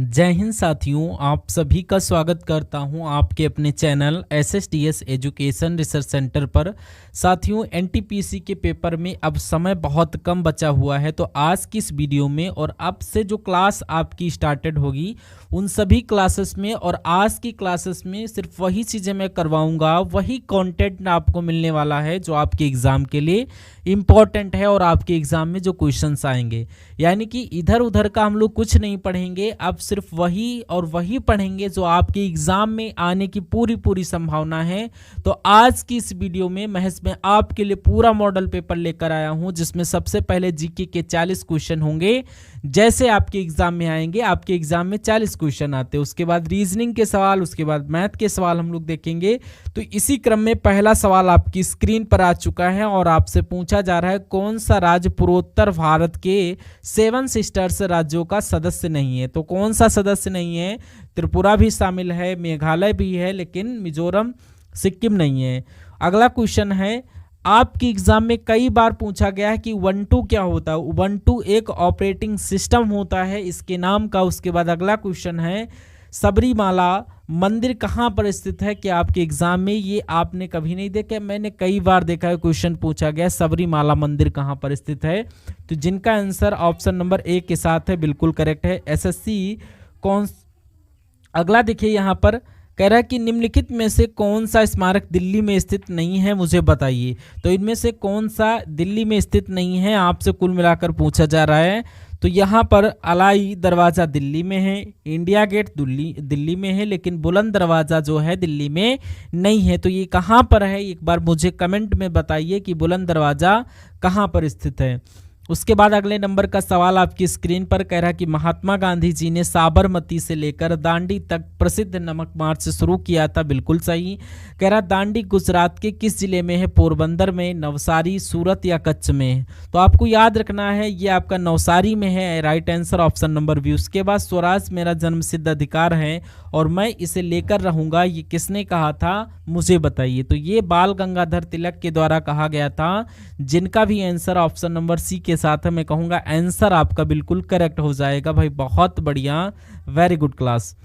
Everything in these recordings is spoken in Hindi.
जय हिंद साथियों, आप सभी का स्वागत करता हूं आपके अपने channel SSDS education research centre पर। साथियों, NTPC के पेपर में अब समय बहुत कम बचा हुआ है, तो आज की इस वीडियो में और अब से जो क्लास आपकी स्टार्टेड होगी उन सभी क्लासेस में और आज की क्लासेस में सिर्फ वही चीज़ें मैं करवाऊंगा, वही कंटेंट आपको मिलने वाला है जो आपके एग्ज़ाम के लिए इम्पॉर्टेंट है और आपके एग्ज़ाम में जो क्वेश्चंस आएंगे। यानी कि इधर उधर का हम लोग कुछ नहीं पढ़ेंगे, अब सिर्फ वही और वही पढ़ेंगे जो आपके एग्ज़ाम में आने की पूरी संभावना है। तो आज की इस वीडियो में महज मैं आपके लिए पूरा मॉडल पेपर लेकर आया हूं, जिसमें सबसे पहले जीके के 40 क्वेश्चन होंगे। जैसे आपके एग्जाम में आएंगे, आपके एग्जाम में 40 क्वेश्चन आते हैं, उसके बाद रीजनिंग के सवाल, उसके बाद मैथ के सवाल हम लोग देखेंगे। तो इसी क्रम में पहला सवाल आपकी स्क्रीन पर आ चुका है और आपसे पूछा जा रहा है कौन सा राज्य पूर्वोत्तर भारत के 7 सिस्टर्स राज्यों का सदस्य नहीं है। तो कौन सा सदस्य नहीं है? त्रिपुरा भी शामिल है, मेघालय भी है, लेकिन मिजोरम सिक्किम नहीं है। अगला क्वेश्चन है, आपके एग्जाम में कई बार पूछा गया है कि उबंटू क्या होता है। उबंटू एक ऑपरेटिंग सिस्टम होता है इसके नाम का। उसके बाद अगला क्वेश्चन है, सबरीमाला मंदिर कहाँ पर स्थित है? क्या आपके एग्जाम में ये आपने कभी नहीं देखा? मैंने कई बार देखा है, क्वेश्चन पूछा गया सबरीमाला मंदिर कहाँ पर स्थित है। तो जिनका आंसर ऑप्शन नंबर ए के साथ है, बिल्कुल करेक्ट है, SSC कौन। अगला देखिए, यहाँ पर कह रहा है कि निम्नलिखित में से कौन सा स्मारक दिल्ली में स्थित नहीं है, मुझे बताइए। तो इनमें से कौन सा दिल्ली में स्थित नहीं है आपसे कुल मिलाकर पूछा जा रहा है। तो यहाँ पर अलाई दरवाज़ा दिल्ली में है, इंडिया गेट दिल्ली में है, लेकिन बुलंद दरवाज़ा जो है दिल्ली में नहीं है। तो ये कहाँ पर है, एक बार मुझे कमेंट में बताइए कि बुलंद दरवाज़ा कहाँ पर स्थित है। उसके बाद अगले नंबर का सवाल आपकी स्क्रीन पर कह रहा है कि महात्मा गांधी जी ने साबरमती से लेकर दांडी तक प्रसिद्ध नमक मार्च शुरू किया था। बिल्कुल सही। कह रहा दांडी गुजरात के किस जिले में है? पोरबंदर में, नवसारी, सूरत या कच्छ में? तो आपको याद रखना है ये आपका नवसारी में है, right answer option number B. उसके बाद स्वराज मेरा जन्मसिद्ध अधिकार है और मैं इसे लेकर रहूंगा, ये किसने कहा था, मुझे बताइए। तो ये बाल गंगाधर तिलक के द्वारा कहा गया था, जिनका भी आंसर ऑप्शन नंबर सी के साथ है। मैं कहूंगा आंसर आपका बिल्कुल करेक्ट हो जाएगा भाई, बहुत बढ़िया, वेरी गुड क्लास।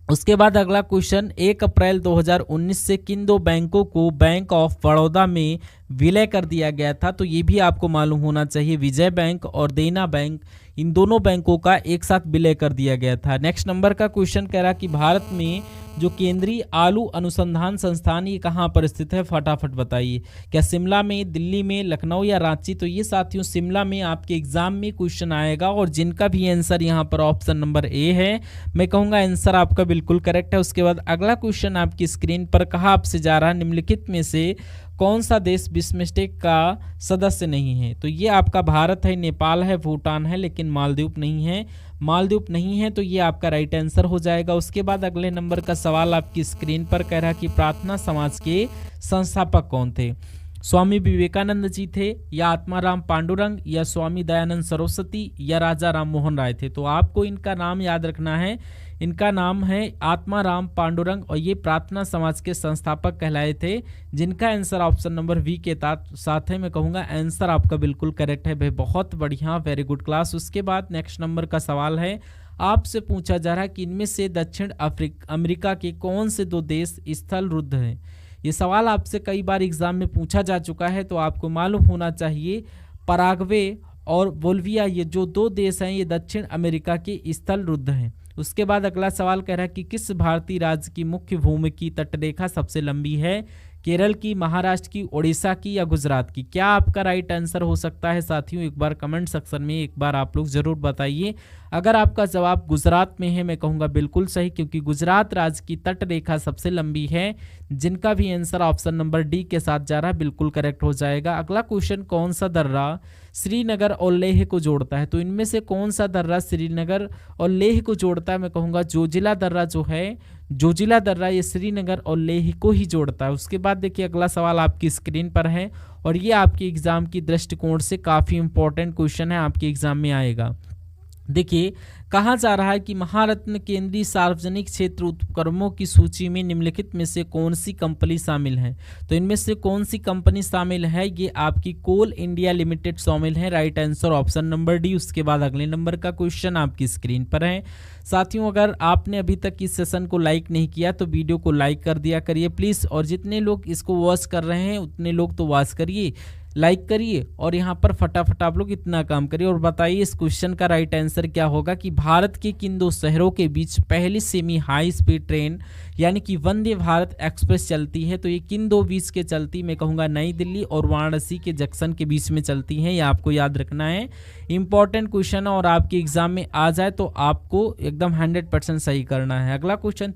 उसके बाद अगला क्वेश्चन, 1 अप्रैल 2019 से किन दो बैंकों को बैंक ऑफ बड़ौदा में विलय कर दिया गया था? तो ये भी आपको मालूम होना चाहिए, विजय बैंक और देना बैंक, इन दोनों बैंकों का एक साथ विलय कर दिया गया था। नेक्स्ट नंबर का क्वेश्चन कह रहा कि भारत में जो केंद्रीय आलू अनुसंधान संस्थान ये कहाँ पर स्थित है? फटाफट बताइए। क्या शिमला में, दिल्ली में, लखनऊ या रांची? तो ये साथियों शिमला में आपके एग्जाम में क्वेश्चन आएगा और जिनका भी आंसर यहाँ पर ऑप्शन नंबर ए है, मैं कहूँगा आंसर आपका बिल्कुल करेक्ट है। उसके बाद अगला क्वेश्चन आपकी स्क्रीन पर कहा आपसे जा रहा है, निम्नलिखित में से कौन सा देश बिस्मस्टेक का सदस्य नहीं है? तो ये आपका भारत है, नेपाल है, भूटान है, लेकिन मालदीव नहीं है। मालदीव नहीं है तो ये आपका राइट आंसर हो जाएगा। उसके बाद अगले नंबर का सवाल आपकी स्क्रीन पर कह रहा कि प्रार्थना समाज के संस्थापक कौन थे? स्वामी विवेकानंद जी थे, या आत्माराम पांडुरंग, या स्वामी दयानंद सरस्वती, या राजा राम मोहन राय थे? तो आपको इनका नाम याद रखना है, इनका नाम है आत्माराम पांडुरंग और ये प्रार्थना समाज के संस्थापक कहलाए थे, जिनका आंसर ऑप्शन नंबर वी के साथ है। मैं कहूँगा आंसर आपका बिल्कुल करेक्ट है भाई, बहुत बढ़िया, वेरी गुड क्लास। उसके बाद नेक्स्ट नंबर का सवाल है, आपसे पूछा जा रहा है कि इनमें से दक्षिण अमेरिका के कौन से दो देश स्थल रुद्ध हैं? ये सवाल आपसे कई बार एग्जाम में पूछा जा चुका है, तो आपको मालूम होना चाहिए पराग्वे और बोल्विया, ये जो दो देश हैं ये दक्षिण अमेरिका के स्थल रुद्ध हैं। उसके बाद अगला सवाल कह रहा है कि किस भारतीय राज्य की मुख्य भूमि की तटरेखा सबसे लंबी है? केरल की, महाराष्ट्र की, उड़ीसा की या गुजरात की? क्या आपका राइट आंसर हो सकता है साथियों? एक बार कमेंट सेक्शन में एक बार आप लोग जरूर बताइए। अगर आपका जवाब गुजरात में है, मैं कहूँगा बिल्कुल सही, क्योंकि गुजरात राज्य की तट रेखा सबसे लंबी है। जिनका भी आंसर ऑप्शन नंबर डी के साथ जा रहा है बिल्कुल करेक्ट हो जाएगा। अगला क्वेश्चन, कौन सा दर्रा श्रीनगर और लेह को जोड़ता है? तो इनमें से कौन सा दर्रा श्रीनगर और लेह को जोड़ता है? मैं कहूँगा जोजिला दर्रा जो है, जोजिला दर्रा ये श्रीनगर और लेह को ही जोड़ता है। उसके बाद देखिए अगला सवाल आपकी स्क्रीन पर है और ये आपके एग्जाम की दृष्टिकोण से काफ़ी इंपॉर्टेंट क्वेश्चन है, आपके एग्जाम में आएगा। देखिए कहा जा रहा है कि महारत्न केंद्रीय सार्वजनिक क्षेत्र उपक्रमों की सूची में निम्नलिखित में से कौन सी कंपनी शामिल है। तो इनमें से कौन सी कंपनी शामिल है, ये आपकी कोल इंडिया लिमिटेड शामिल है। Right answer option number D. उसके बाद अगले नंबर का क्वेश्चन आपकी स्क्रीन पर है। साथियों, अगर आपने अभी तक इस सेशन को लाइक नहीं किया तो वीडियो को लाइक कर दिया करिए प्लीज़, और जितने लोग इसको वॉच कर रहे हैं उतने लोग तो वॉच करिए, लाइक करिए, और यहाँ पर फटाफट आप लोग इतना काम करिए और बताइए इस क्वेश्चन का राइट आंसर क्या होगा कि भारत के किन दो शहरों के बीच पहली सेमी हाई स्पीड ट्रेन यानी कि वंदे भारत एक्सप्रेस चलती है। तो ये किन दो बीच के चलती, मैं कहूँगा नई दिल्ली और वाराणसी के जंक्शन के बीच में चलती हैं। ये आपको याद रखना है, इंपॉर्टेंट क्वेश्चन है और आपके एग्जाम में आ जाए तो आपको एकदम 100% सही करना है। अगला क्वेश्चन,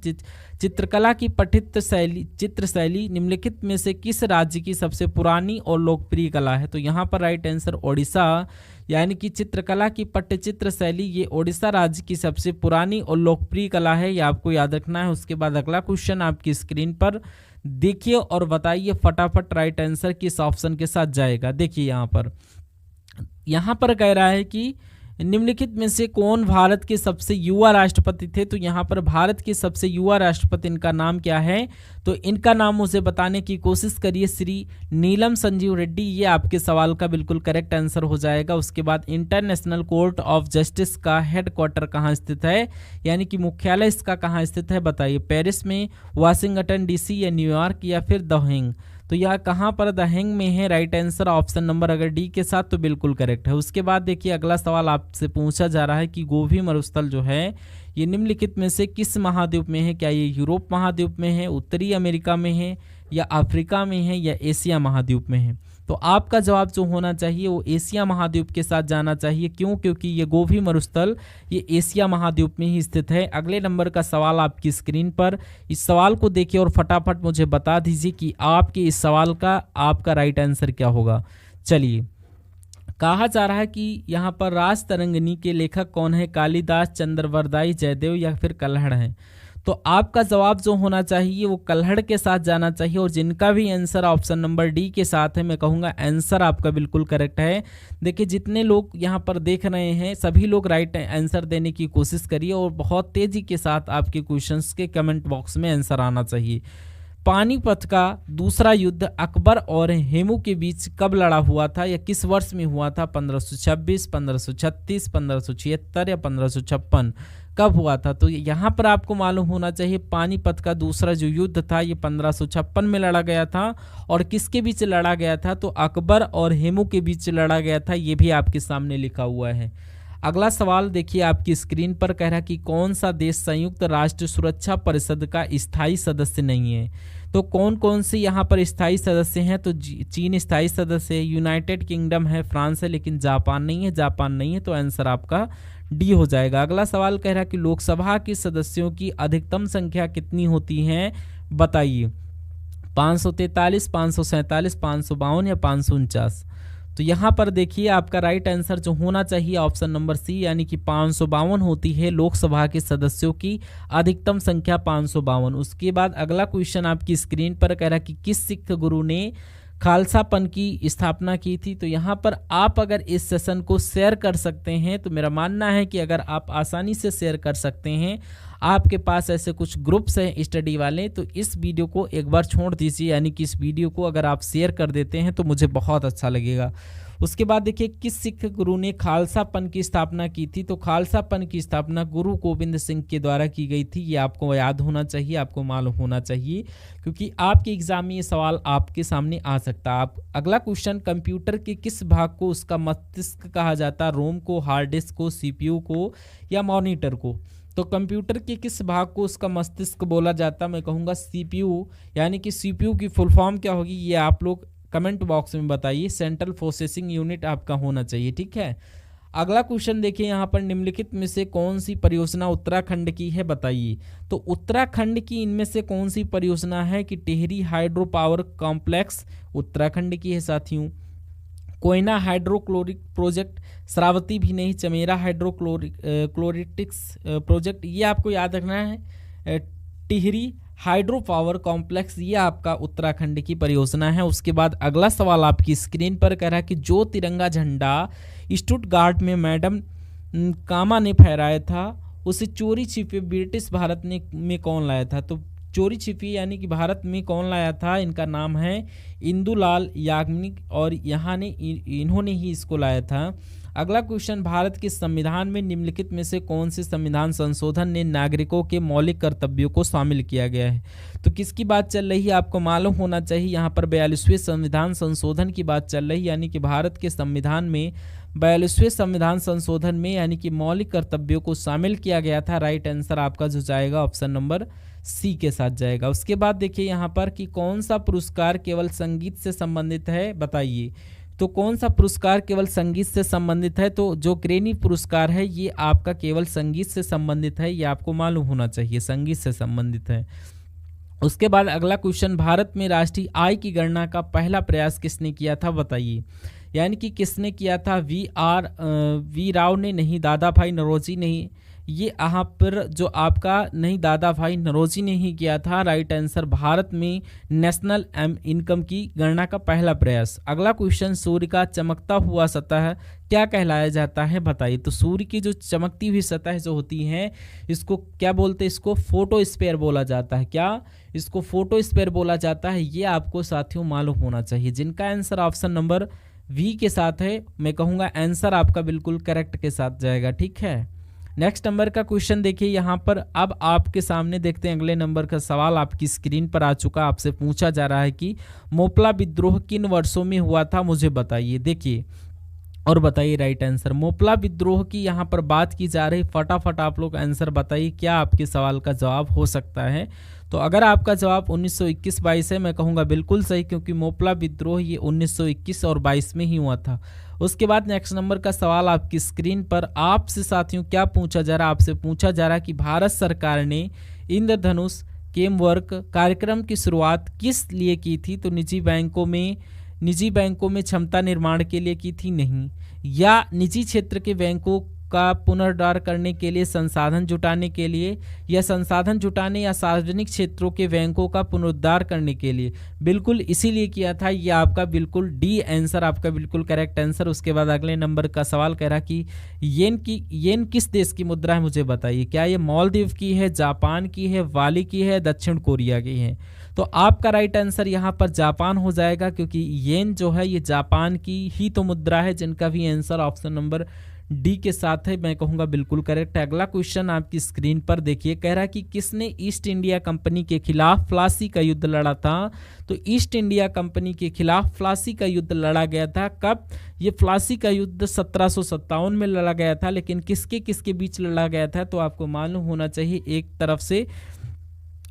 चित्रकला की पठित चित्र शैली निम्नलिखित में से किस राज्य की सबसे पुरानी और लोकप्रिय कला है। तो यहाँ पर राइट आंसर ओडिशा, यानी कि चित्रकला की पट्टचित्र शैली ये ओडिशा राज्य की सबसे पुरानी और लोकप्रिय कला है, ये आपको याद रखना है। उसके बाद अगला क्वेश्चन आपकी स्क्रीन पर देखिए और बताइए फटाफट राइट आंसर किस ऑप्शन के साथ जाएगा। देखिए यहाँ पर कह रहा है कि निम्नलिखित में से कौन भारत के सबसे युवा राष्ट्रपति थे। तो यहाँ पर भारत के सबसे युवा राष्ट्रपति, इनका नाम क्या है, तो इनका नाम मुझे बताने की कोशिश करिए, श्री नीलम संजीव रेड्डी। ये आपके सवाल का बिल्कुल करेक्ट आंसर हो जाएगा। उसके बाद इंटरनेशनल कोर्ट ऑफ जस्टिस का हेडक्वार्टर कहाँ स्थित है, यानी कि मुख्यालय इसका कहाँ स्थित है, बताइए। पेरिस में, वाशिंगटन डीसी या न्यूयॉर्क या फिर द हेग। तो यह कहाँ पर, द हेग में है। राइट आंसर ऑप्शन नंबर अगर डी के साथ तो बिल्कुल करेक्ट है। उसके बाद देखिए अगला सवाल आपसे पूछा जा रहा है कि गोभी मरुस्थल जो है ये निम्नलिखित में से किस महाद्वीप में है। क्या ये यूरोप महाद्वीप में है, उत्तरी अमेरिका में है, या अफ्रीका में है, या एशिया महाद्वीप में है। तो आपका जवाब जो होना चाहिए वो एशिया महाद्वीप के साथ जाना चाहिए। क्यों? क्योंकि ये गोभी मरुस्थल ये एशिया महाद्वीप में ही स्थित है। अगले नंबर का सवाल आपकी स्क्रीन पर, इस सवाल को देखिए और फटाफट मुझे बता दीजिए कि आपके इस सवाल का आपका राइट आंसर क्या होगा। चलिए, कहा जा रहा है कि यहाँ पर राज तरंगिणी के लेखक कौन है, कालिदास, चंद्रवरदाई, जयदेव या फिर कल्हड़ हैं। तो आपका जवाब जो होना चाहिए वो कल्हड़ के साथ जाना चाहिए, और जिनका भी आंसर ऑप्शन नंबर डी के साथ है मैं कहूँगा आंसर आपका बिल्कुल करेक्ट है। देखिए जितने लोग यहाँ पर देख रहे हैं सभी लोग राइट आंसर देने की कोशिश करिए और बहुत तेज़ी के साथ आपके क्वेश्चंस के कमेंट बॉक्स में आंसर आना चाहिए। पानीपत का दूसरा युद्ध अकबर और हेमू के बीच कब लड़ा हुआ था या किस वर्ष में हुआ था? 1526, 1536, 1576 या 1556 कब हुआ था? तो यहाँ पर आपको मालूम होना चाहिए पानीपत का दूसरा जो युद्ध था ये 1556 में लड़ा गया था। और किसके बीच लड़ा गया था? तो अकबर और हेमू के बीच लड़ा गया था, ये भी आपके सामने लिखा हुआ है। अगला सवाल देखिए आपकी स्क्रीन पर, कह रहा है कि कौन सा देश संयुक्त राष्ट्र सुरक्षा परिषद का स्थायी सदस्य नहीं है। तो कौन कौन से यहाँ पर स्थायी सदस्य हैं? तो चीन स्थायी सदस्य है, यूनाइटेड किंगडम है, फ्रांस है, लेकिन जापान नहीं है। जापान नहीं है तो आंसर आपका डी हो जाएगा। अगला सवाल कह रहा है कि लोकसभा के सदस्यों की अधिकतम संख्या कितनी होती है, बताइए। 543, 547, 552 या 549। तो यहाँ पर देखिए आपका राइट आंसर जो होना चाहिए ऑप्शन नंबर सी, यानी कि 552 होती है लोकसभा के सदस्यों की अधिकतम संख्या 552। उसके बाद अगला क्वेश्चन आपकी स्क्रीन पर कह रहा है कि किस सिख गुरु ने खालसापन की स्थापना की थी। तो यहाँ पर आप अगर इस सेशन को शेयर कर सकते हैं तो मेरा मानना है कि अगर आप आसानी से शेयर कर सकते हैं, आपके पास ऐसे कुछ ग्रुप्स हैं स्टडी वाले, तो इस वीडियो को एक बार छोड़ दीजिए, यानी कि इस वीडियो को अगर आप शेयर कर देते हैं तो मुझे बहुत अच्छा लगेगा। उसके बाद देखिए किस सिख गुरु ने खालसापन की स्थापना की थी। तो खालसापन की स्थापना गुरु गोविंद सिंह के द्वारा की गई थी। ये आपको याद होना चाहिए, आपको मालूम होना चाहिए, क्योंकि आपके एग्जाम में ये सवाल आपके सामने आ सकता है। आप अगला क्वेश्चन, कंप्यूटर के किस भाग को उसका मस्तिष्क कहा जाता है? रोम को, हार्ड डिस्क को, सीपीयू को या मॉनिटर को? तो कंप्यूटर के किस भाग को उसका मस्तिष्क बोला जाता है? मैं कहूँगा सीपीयू, यानी कि सीपीयू की फुल फॉर्म क्या होगी ये आप लोग कमेंट बॉक्स में बताइए। सेंट्रल प्रोसेसिंग यूनिट आपका होना चाहिए, ठीक है। अगला क्वेश्चन देखिए यहाँ पर, निम्नलिखित में से कौन सी परियोजना उत्तराखंड की है, बताइए। तो उत्तराखंड की इनमें से कौन सी परियोजना है कि Tehri hydro power complex Uttarakhand की है साथियों। कोयना हाइड्रोक्लोरिक प्रोजेक्ट, श्रावती भी नहीं, चमेरा हाइड्रोक्लोरिटिक्स प्रोजेक्ट, ये आपको याद रखना है। टिहरी हाइड्रो पावर कॉम्प्लेक्स ये आपका उत्तराखंड की परियोजना है। उसके बाद अगला सवाल आपकी स्क्रीन पर कह रहा है कि जो तिरंगा झंडा स्टुटगार्ट में मैडम कामा ने फहराया था उसे चोरी छिपे ब्रिटिश भारत ने में कौन लाया था। तो चोरी छिपी यानी कि भारत में कौन लाया था, इनका नाम है इंदुलाल याग्निक और इन्होंने ही इसको लाया था। अगला क्वेश्चन, भारत के संविधान में निम्नलिखित में से कौन से संविधान संशोधन ने नागरिकों के मौलिक कर्तव्यों को शामिल किया गया है। तो किसकी बात चल रही है आपको मालूम होना चाहिए। यहाँ पर 42वें संविधान संशोधन की बात चल रही है, यानी कि भारत के संविधान में 42वें संविधान संशोधन में यानी कि मौलिक कर्तव्यों को शामिल किया गया था। राइट आंसर आपका जो जाएगा ऑप्शन नंबर सी के साथ जाएगा। उसके बाद देखिए यहाँ पर कि कौन सा पुरस्कार केवल संगीत से संबंधित है, बताइए। तो कौन सा पुरस्कार केवल संगीत से संबंधित है, तो जो ग्रेनी पुरस्कार है ये आपका केवल संगीत से संबंधित है, ये आपको मालूम होना चाहिए, संगीत से संबंधित है। उसके बाद अगला क्वेश्चन, भारत में राष्ट्रीय आय की गणना का पहला प्रयास किसने किया था, बताइए। यानी कि किसने किया था, वी राव ने नहीं, दादा भाई नौरोजी नहीं, ये यहाँ पर जो आपका नहीं दादा भाई नौरोजी ने ही किया था। राइट आंसर भारत में नेशनल इनकम की गणना का पहला प्रयास। अगला क्वेश्चन, सूर्य का चमकता हुआ सतह क्या कहलाया जाता है, बताइए। तो सूर्य की जो चमकती हुई सतह जो होती है इसको क्या बोलते हैं, इसको फोटोस्फीयर बोला जाता है। क्या, इसको फोटोस्फीयर बोला जाता है, ये आपको साथियों मालूम होना चाहिए। जिनका आंसर ऑप्शन नंबर वी के साथ है, मैं कहूँगा आंसर आपका बिल्कुल करेक्ट के साथ जाएगा, ठीक है। नेक्स्ट नंबर का क्वेश्चन देखिए यहाँ पर, अब आपके सामने देखते हैं अगले नंबर का सवाल आपकी स्क्रीन पर आ चुका। आपसे पूछा जा रहा है कि मोपला विद्रोह किन वर्षों में हुआ था, मुझे बताइए। देखिए और बताइए राइट आंसर। मोपला विद्रोह की यहाँ पर बात की जा रही, फटाफट आप लोग आंसर बताइए क्या आपके सवाल का जवाब हो सकता है। तो अगर आपका जवाब 1921-22 है, मैं कहूँगा बिल्कुल सही, क्योंकि मोपला विद्रोह ये 1921 और 22 में ही हुआ था। उसके बाद नेक्स्ट नंबर का सवाल आपकी स्क्रीन पर, आपसे साथियों क्या पूछा जा रहा है, आपसे पूछा जा रहा है कि भारत सरकार ने इंद्रधनुष केमवर्क कार्यक्रम की शुरुआत किस लिए की थी। तो निजी बैंकों में क्षमता निर्माण के लिए की थी, नहीं, या निजी क्षेत्र के बैंकों का पुनरुद्धार करने के लिए, संसाधन जुटाने के लिए, या संसाधन जुटाने या सार्वजनिक क्षेत्रों के बैंकों का पुनरुद्धार करने के लिए, बिल्कुल इसीलिए किया था। ये आपका बिल्कुल डी आंसर आपका बिल्कुल करेक्ट आंसर। उसके बाद अगले नंबर का सवाल कह रहा कि येन किस देश की मुद्रा है, मुझे बताइए। क्या ये मालदीव की है, जापान की है, बाली की है, दक्षिण कोरिया की है। तो आपका राइट आंसर यहाँ पर जापान हो जाएगा, क्योंकि येन जो है ये जापान की ही तो मुद्रा है, जिनका भी आंसर ऑप्शन नंबर डी के साथ है, मैं कहूँगा बिल्कुल करेक्ट है। अगला क्वेश्चन आपकी स्क्रीन पर देखिए, कह रहा है कि किसने ईस्ट इंडिया कंपनी के खिलाफ प्लासी का युद्ध लड़ा था। तो ईस्ट इंडिया कंपनी के खिलाफ प्लासी का युद्ध लड़ा गया था। कब, ये प्लासी का युद्ध 1757 में लड़ा गया था, लेकिन किसके किसके बीच लड़ा गया था, तो आपको मालूम होना चाहिए। एक तरफ से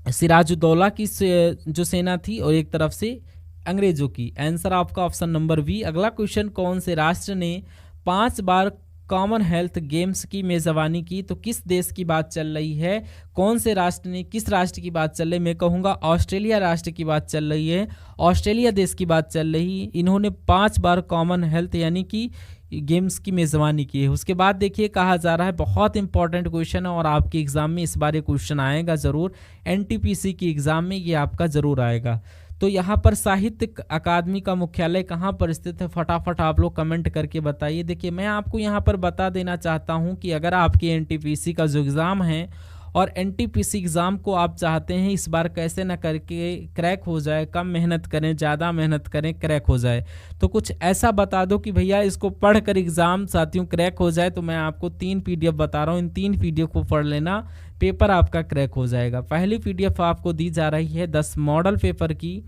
सिराजुद्दौला की जो सेना थी और एक तरफ से अंग्रेजों की। आंसर आपका ऑप्शन नंबर बी। अगला क्वेश्चन, कौन से राष्ट्र ने 5 बार कॉमनवेल्थ गेम्स की मेजबानी की। तो किस देश की बात चल रही है, कौन से राष्ट्र ने, किस राष्ट्र की बात चल रही है, मैं कहूँगा ऑस्ट्रेलिया राष्ट्र की बात चल रही है, ऑस्ट्रेलिया देश की बात चल रही है। इन्होंने 5 बार कॉमनवेल्थ यानी कि गेम्स की मेजबानी की है। उसके बाद देखिए कहा जा रहा है, बहुत इंपॉर्टेंट क्वेश्चन है और आपके एग्जाम में इस बार ये क्वेश्चन आएगा ज़रूर, एनटीपीसी की एग्जाम में ये आपका ज़रूर आएगा। तो यहाँ पर साहित्य अकादमी का मुख्यालय कहाँ पर स्थित है, फटाफट आप लोग कमेंट करके बताइए। देखिए मैं आपको यहाँ पर बता देना चाहता हूँ कि अगर आपके एनटीपीसी का जो एग्ज़ाम है और एनटीपीसी एग्ज़ाम को आप चाहते हैं इस बार कैसे ना करके क्रैक हो जाए, कम मेहनत करें ज़्यादा मेहनत करें क्रैक हो जाए, तो कुछ ऐसा बता दो कि भैया इसको पढ़कर एग्ज़ाम साथियों क्रैक हो जाए। तो मैं आपको 3 पीडीएफ बता रहा हूँ, इन 3 पीडीएफ को पढ़ लेना, पेपर आपका क्रैक हो जाएगा। पहली पीडीएफ आपको दी जा रही है 10 मॉडल पेपर की।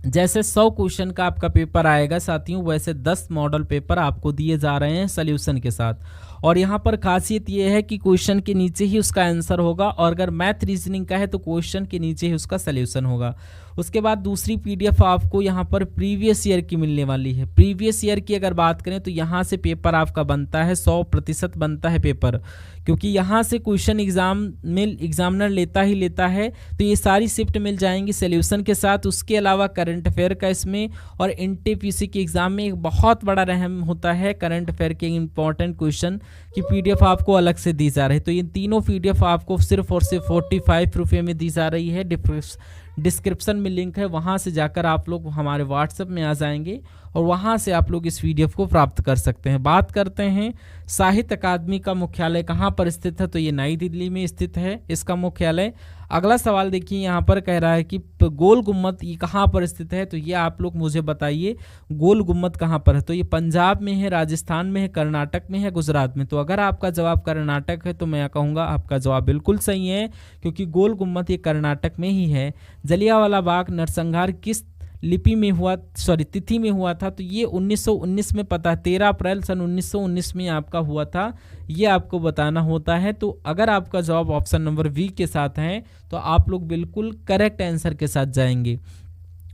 जैसे 100 क्वेश्चन का आपका पेपर आएगा साथियों, वैसे 10 मॉडल पेपर आपको दिए जा रहे हैं सॉल्यूशन के साथ। और यहाँ पर खासियत ये है कि क्वेश्चन के नीचे ही उसका आंसर होगा, और अगर मैथ रीजनिंग का है तो क्वेश्चन के नीचे ही उसका सॉल्यूशन होगा। उसके बाद दूसरी पीडीएफ आपको यहाँ पर प्रीवियस ईयर की मिलने वाली है। प्रीवियस ईयर की अगर बात करें तो यहाँ से पेपर आपका बनता है 100% बनता है पेपर, क्योंकि यहाँ से क्वेश्चन एग्जाम में एग्जामिनर लेता ही लेता है। तो ये सारी शिफ्ट मिल जाएंगी सॉल्यूशन के साथ। उसके अलावा करंट अफेयर का इसमें और एनटीपीसी के एग्जाम में एक बहुत बड़ा अहम होता है करंट अफेयर के इंपॉर्टेंट क्वेश्चन की पीडीएफ आपको अलग से दी जा रही है। तो ये तीनों पीडीएफ आपको सिर्फ और सिर्फ 45 रुपये में दी जा रही है। डिस्क्रिप्शन में लिंक है, वहाँ से जाकर आप लोग हमारे व्हाट्सएप में आ जाएंगे और वहाँ से आप लोग इस PDF को प्राप्त कर सकते हैं। बात करते हैं साहित्य अकादमी का मुख्यालय कहाँ पर स्थित है, तो ये नई दिल्ली में स्थित है इसका मुख्यालय। अगला सवाल देखिए, यहाँ पर कह रहा है कि गोल गुम्बद ये कहाँ पर स्थित है, तो ये आप लोग मुझे बताइए गोल गुम्बद कहाँ पर है। तो ये पंजाब में है, राजस्थान में है, कर्नाटक में है, गुजरात में। तो अगर आपका जवाब कर्नाटक है तो मैं कहूँगा आपका जवाब बिल्कुल सही है, क्योंकि गोल गुम्बद ये कर्नाटक में ही है। जलियांवाला बाग नरसंहार किस लिपि में हुआ, तिथि में हुआ था, तो ये 1919 में पता है, 13 अप्रैल सन 1919 में आपका हुआ था, ये आपको बताना होता है। तो अगर आपका जवाब ऑप्शन नंबर बी के साथ है तो आप लोग बिल्कुल करेक्ट आंसर के साथ जाएंगे।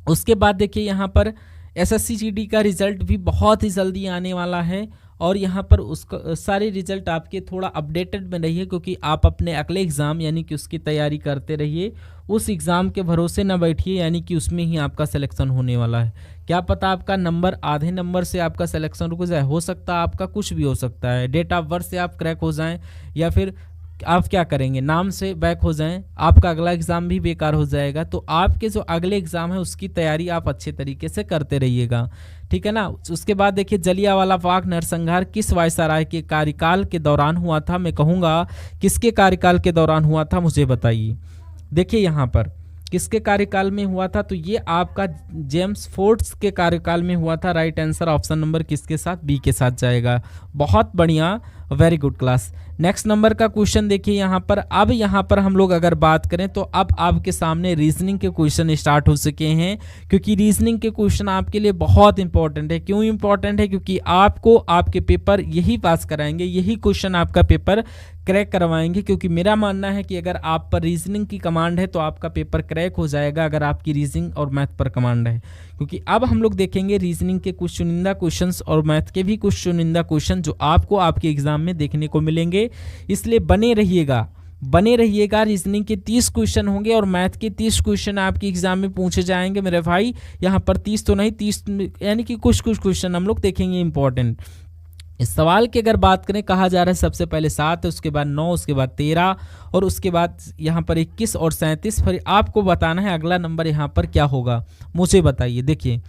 उसके बाद देखिए यहाँ पर SSC GD का रिजल्ट भी बहुत ही जल्दी आने वाला है और यहाँ पर उसका सारे रिजल्ट आपके थोड़ा अपडेटेड में रहिए, क्योंकि आप अपने अगले एग्ज़ाम यानी कि उसकी तैयारी करते रहिए। उस एग्ज़ाम के भरोसे न बैठिए, यानी कि उसमें ही आपका सिलेक्शन होने वाला है। क्या पता आपका नंबर आधे नंबर से आपका सिलेक्शन रुक जाए, हो सकता है आपका कुछ भी हो सकता है। डेट ऑफ बर्थ से आप क्रैक हो जाएं या फिर आप क्या करेंगे नाम से बैक हो जाएं, आपका अगला एग्ज़ाम भी बेकार हो जाएगा। तो आपके जो अगले एग्ज़ाम है उसकी तैयारी आप अच्छे तरीके से करते रहिएगा, ठीक है ना। उसके बाद देखिए जलियांवाला बाग नरसंहार किस वायसराय के कार्यकाल के दौरान हुआ था, मैं कहूँगा किसके कार्यकाल के दौरान हुआ था, मुझे बताइए। देखिए यहाँ पर किसके कार्यकाल में हुआ था, तो ये आपका जेम्स फोर्ड्स के कार्यकाल में हुआ था। राइट आंसर ऑप्शन नंबर किसके साथ, बी के साथ जाएगा। बहुत बढ़िया, very good class. Next number का क्वेश्चन देखिए यहाँ पर। अब यहाँ पर हम लोग अगर बात करें तो अब आपके सामने रीजनिंग के क्वेश्चन स्टार्ट हो चुके हैं, क्योंकि रीजनिंग के क्वेश्चन आपके लिए बहुत इंपॉर्टेंट है। क्यों इंपॉर्टेंट है, क्योंकि आपको आपके पेपर यही पास कराएंगे, यही क्वेश्चन आपका पेपर क्रैक करवाएंगे। क्योंकि मेरा मानना है कि अगर आप पर रीजनिंग की कमांड है तो आपका पेपर क्रैक हो जाएगा, अगर आपकी रीजनिंग और मैथ पर कमांड है। क्योंकि अब हम लोग देखेंगे रीजनिंग के कुछ चुनिंदा क्वेश्चंस और मैथ के भी कुछ चुनिंदा क्वेश्चन जो आपको आपके एग्जाम में देखने को मिलेंगे, इसलिए बने रहिएगा। रीजनिंग के 30 क्वेश्चन होंगे और मैथ के 30 क्वेश्चन आपके एग्जाम में पूछे जाएंगे मेरे भाई। यहाँ पर 30 तो नहीं, 30 यानी कि कुछ क्वेश्चन हम लोग देखेंगे इंपॉर्टेंट। इस सवाल की अगर बात करें, कहा जा रहा है सबसे पहले 7, उसके बाद 9, उसके बाद 13 और उसके बाद यहाँ पर 21 और 37। फिर आपको बताना है अगला नंबर यहाँ पर क्या होगा, मुझे बताइए। देखिए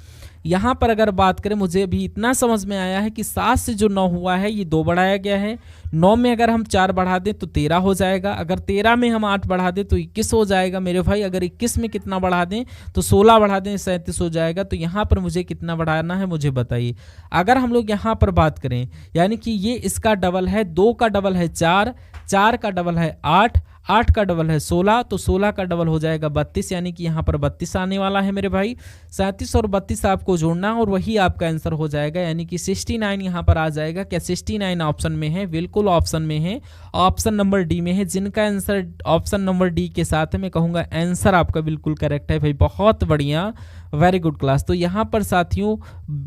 यहाँ पर अगर बात करें, मुझे अभी इतना समझ में आया है कि 7 से जो 9 हुआ है ये 2 बढ़ाया गया है। 9 में अगर हम 4 बढ़ा दें तो 13 हो जाएगा। अगर 13 में हम 8 बढ़ा दें तो 21 हो जाएगा मेरे भाई। अगर 21 में कितना बढ़ा दें तो 16 बढ़ा दें 37 हो जाएगा। तो यहाँ पर मुझे कितना बढ़ाना है मुझे बताइए। अगर हम लोग यहाँ पर बात करें, यानी कि ये इसका डबल है, 2 का डबल है 4, 4 का डबल है 8, 8 का डबल है 16, तो 16 का डबल हो जाएगा 32, यानी कि यहाँ पर 32 आने वाला है मेरे भाई। 37 और 32 आपको जोड़ना और वही आपका आंसर हो जाएगा, यानी कि 69 यहाँ पर आ जाएगा। क्या 69 ऑप्शन में है? बिल्कुल ऑप्शन में है, ऑप्शन नंबर डी में है। जिनका आंसर ऑप्शन नंबर डी के साथ है, मैं कहूँगा आंसर आपका बिल्कुल करेक्ट है भाई। बहुत बढ़िया, वेरी गुड क्लास। तो यहाँ पर साथियों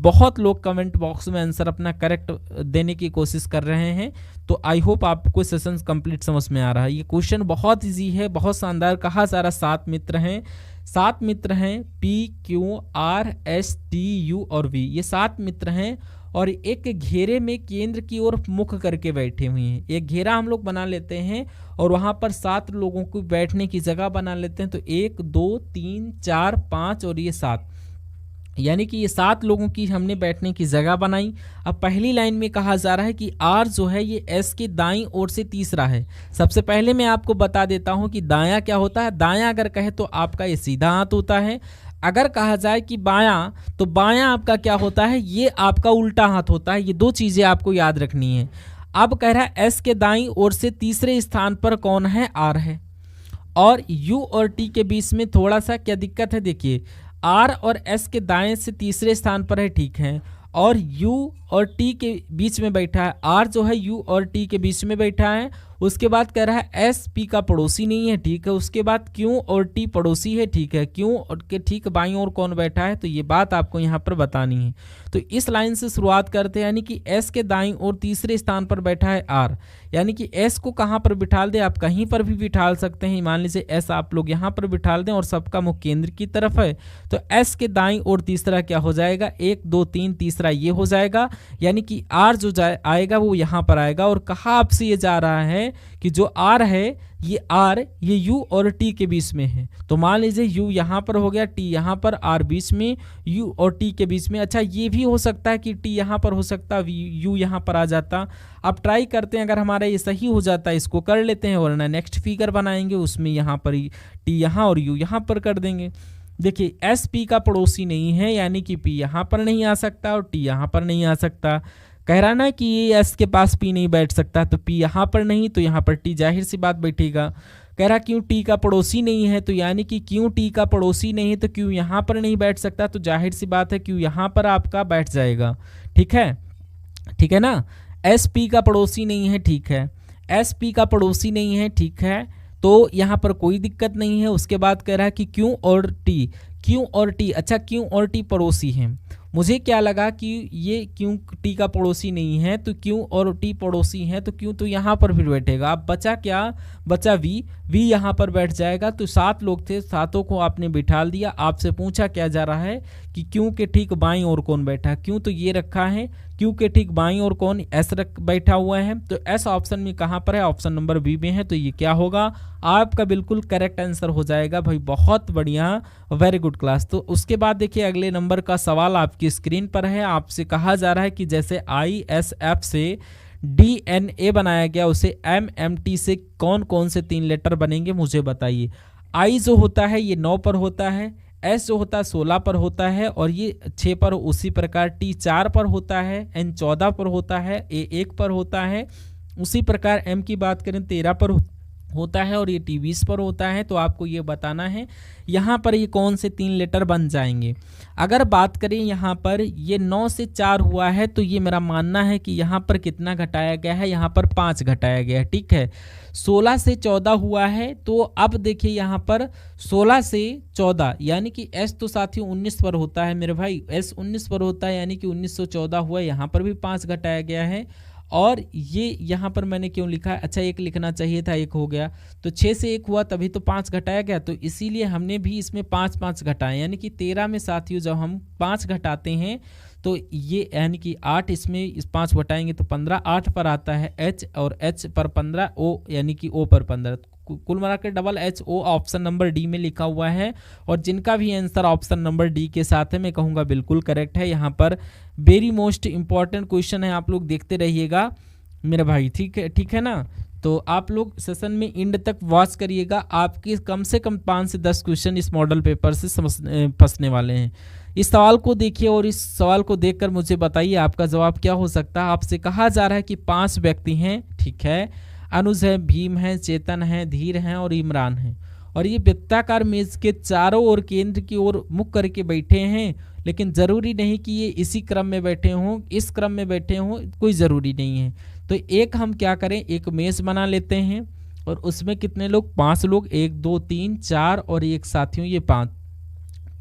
बहुत लोग कमेंट बॉक्स में आंसर अपना करेक्ट देने की कोशिश कर रहे हैं, तो आई होप आपको सेशन कंप्लीट समझ में आ रहा है। ये क्वेश्चन बहुत इजी है, बहुत शानदार। कहा सारा 7 मित्र हैं, 7 मित्र हैं, P Q R S T U और V, ये 7 मित्र हैं और एक घेरे में केंद्र की ओर मुख करके बैठे हुए हैं। एक घेरा हम लोग बना लेते हैं और वहाँ पर 7 लोगों को बैठने की जगह बना लेते हैं। तो 1 2 3 4 5 और ये 7, यानी कि ये 7 लोगों की हमने बैठने की जगह बनाई। अब पहली लाइन में कहा जा रहा है कि R जो है ये S के दाईं ओर से तीसरा है। सबसे पहले मैं आपको बता देता हूँ कि दायां क्या होता है। दायां अगर कहे तो आपका ये सीधा हाथ होता है। अगर कहा जाए कि बायां, तो बायां आपका क्या होता है, ये आपका उल्टा हाथ होता है। ये 2 चीज़ें आपको याद रखनी है। अब कह रहा है S के दाईं ओर से तीसरे स्थान पर कौन है, R है। और U और T के बीच में थोड़ा सा क्या दिक्कत है, देखिए R और S के दाएं से तीसरे स्थान पर है, ठीक है, और U और T के बीच में बैठा है। R जो है U और T के बीच में बैठा है। उसके बाद कह रहा है S P का पड़ोसी नहीं है, ठीक है। उसके बाद Q और T पड़ोसी है, ठीक है। Q और के ठीक बाईं ओर कौन बैठा है, तो ये बात आपको यहाँ पर बतानी है। तो इस लाइन से शुरुआत करते हैं, यानी कि S के दाईं ओर तीसरे स्थान पर बैठा है R, यानी कि S को कहाँ पर बिठाल दें, आप कहीं पर भी बिठाल सकते हैं। मान लीजिए S आप लोग यहाँ पर बिठाल दें और सबका मुख केंद्र की तरफ है, तो S के दाईं ओर तीसरा क्या हो जाएगा, 1 2 3 तीसरा ये हो जाएगा, यानी कि R जो आएगा वो यहाँ पर आएगा। और कहाँ आपसे ये जा रहा है है कि जो आर है ये आर ये यू और टी के बीच में है। तो मान लीजिए यू यहाँ पर हो गया, टी यहाँ पर, आर बीच में, यू और टी के बीच में। अच्छा ये भी हो सकता है कि टी यहाँ पर हो सकता, यू यहाँ पर आ जाता। अब ट्राई करते हैं, अगर हमारा ये सही हो जाता है इसको कर लेते हैं, वरना नेक्स्ट फिगर बनाएंगे उसमें यहाँ पर टी यहाँ और यू यहाँ पर कर देंगे। देखिए एस पी का पड़ोसी नहीं है, यानी कि पी यहाँ पर नहीं आ सकता और टी यहाँ पर नहीं आ सकता। कह रहा ना कि ये एस के पास पी नहीं बैठ सकता, तो पी यहाँ पर नहीं, तो यहाँ पर टी जाहिर सी बात बैठेगा। कह रहा क्यों टी का पड़ोसी नहीं है, तो यानी कि क्यों टी का पड़ोसी नहीं है तो क्यों यहाँ पर नहीं बैठ सकता, तो जाहिर सी बात है क्यों यहाँ पर आपका बैठ जाएगा। ठीक है ना। एस पी का पड़ोसी नहीं है, ठीक है, एस पी का पड़ोसी नहीं है, ठीक है, तो यहाँ पर कोई दिक्कत नहीं है। उसके बाद कह रहा है कि क्यों और टी, क्यों और टी, अच्छा क्यों और टी पड़ोसी हैं। मुझे क्या लगा कि ये क्यों टी का पड़ोसी नहीं है, तो क्यों और टी पड़ोसी हैं, तो क्यों तो यहाँ पर फिर बैठेगा। अब बचा क्या, बचा वी, वी यहाँ पर बैठ जाएगा। तो 7 लोग थे, 7 को आपने बिठा दिया। आपसे पूछा क्या जा रहा है कि क्यों के ठीक बाईं ओर कौन बैठा, क्यों तो ये रखा है, क्यों के ठीक बाईं ओर कौन, एस बैठा हुआ है। तो एस ऑप्शन में कहाँ पर है, ऑप्शन नंबर बी में है। तो ये क्या होगा, आपका बिल्कुल करेक्ट आंसर हो जाएगा भाई। बहुत बढ़िया, वेरी गुड क्लास। तो उसके बाद देखिए अगले नंबर का सवाल आपकी स्क्रीन पर है। आपसे कहा जा रहा है कि जैसे ISF से DNA बनाया गया, उसे MMT से कौन कौन से 3 लेटर बनेंगे मुझे बताइए। I जो होता है ये 9 पर होता है, S जो होता है 16 पर होता है, और ये 6 पर। उसी प्रकार T 4 पर होता है, N 14 पर होता है, A 1 पर होता है। उसी प्रकार M की बात करें 13 पर होता है, और ये T 20 पर होता है। तो आपको ये बताना है यहाँ पर ये कौन से 3 लेटर बन जाएंगे। अगर बात करें यहाँ पर ये 9 से 4 हुआ है, तो ये मेरा मानना है कि यहाँ पर कितना घटाया गया है, यहाँ पर 5 घटाया गया है। ठीक है, 16 से 14 हुआ है, तो अब देखिए यहाँ पर 16 से 14 यानी कि S तो साथियों 19 पर होता है मेरे भाई, S 19 पर होता है, यानी कि 1914 हुआ। यहाँ पर भी 5 घटाया गया है। और ये यहाँ पर मैंने क्यों लिखा है, अच्छा 1 लिखना चाहिए था, 1 हो गया। तो 6 से 1 हुआ तभी तो 5 घटाया गया, तो इसीलिए हमने भी इसमें 5 घटाए, यानी कि 13 में साथियों जब हम 5 घटाते हैं तो ये यानी कि 8, इसमें इस 5 घटाएंगे तो 15, 8 पर आता है H, और H पर 15, O यानी कि O पर 15। कुल मिलाकर double HO option number D में लिखा हुआ है। और जिनका भी आंसर ऑप्शन नंबर डी के साथ है, मैं कहूँगा बिल्कुल करेक्ट है। यहाँ पर वेरी मोस्ट इंपॉर्टेंट क्वेश्चन है, आप लोग देखते रहिएगा मेरे भाई। ठीक है ना। तो आप लोग सेशन में एंड तक वॉच करिएगा, आपके कम से कम 5 से 10 क्वेश्चन इस मॉडल पेपर से फंसने वाले हैं। इस सवाल को देखिए और इस सवाल को देखकर मुझे बताइए आपका जवाब क्या हो सकता है। आपसे कहा जा रहा है कि 5 व्यक्ति हैं, ठीक है, अनुज है, भीम है, चेतन है, धीर है और इमरान है, और ये वृत्ताकार मेज के चारों ओर केंद्र की ओर मुख करके बैठे हैं। लेकिन ज़रूरी नहीं कि ये इसी क्रम में बैठे हों, इस क्रम में बैठे हों, कोई ज़रूरी नहीं है। तो एक हम क्या करें, एक मेज बना लेते हैं, और उसमें कितने लोग, 5 लोग, 1 2 3 4 और एक साथियों ये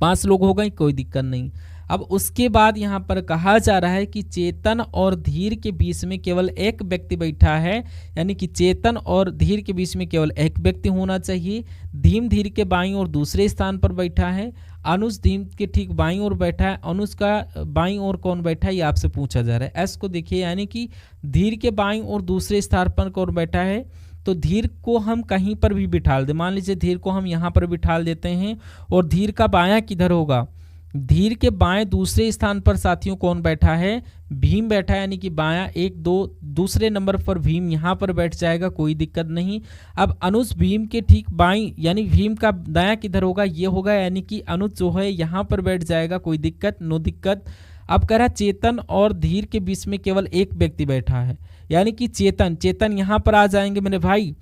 5 लोग हो गए, कोई दिक्कत नहीं। अब उसके बाद यहाँ पर कहा जा रहा है कि चेतन और धीर के बीच में केवल एक व्यक्ति बैठा है, यानी कि चेतन और धीर के बीच में केवल एक व्यक्ति होना चाहिए। धीम धीर के बाईं ओर दूसरे स्थान पर बैठा है, अनुज धीम के ठीक बाईं ओर बैठा है। अनुज का बाईं ओर कौन बैठा है ये आपसे पूछा जा रहा है। एस को देखिए, यानी कि धीर के बाईं ओर दूसरे स्थान पर कौन बैठा है, तो धीर को हम कहीं पर भी बिठा दे। मान लीजिए धीर को हम यहाँ पर बिठा देते हैं, और धीर का बायां किधर होगा, धीर के बाएं दूसरे स्थान पर साथियों कौन बैठा है, भीम बैठा है, यानी कि बायां 1 2 दूसरे नंबर पर भीम यहाँ पर बैठ जाएगा, कोई दिक्कत नहीं। अब अनुज भीम के ठीक बाईं, यानी भीम का दायां किधर होगा, ये होगा, यानी कि अनुज जो है यहाँ पर बैठ जाएगा, कोई दिक्कत, नो दिक्कत। अब कह रहा चेतन और धीर के बीच में केवल एक व्यक्ति बैठा है, यानी कि चेतन यहाँ पर आ जाएंगे मेरे भाई।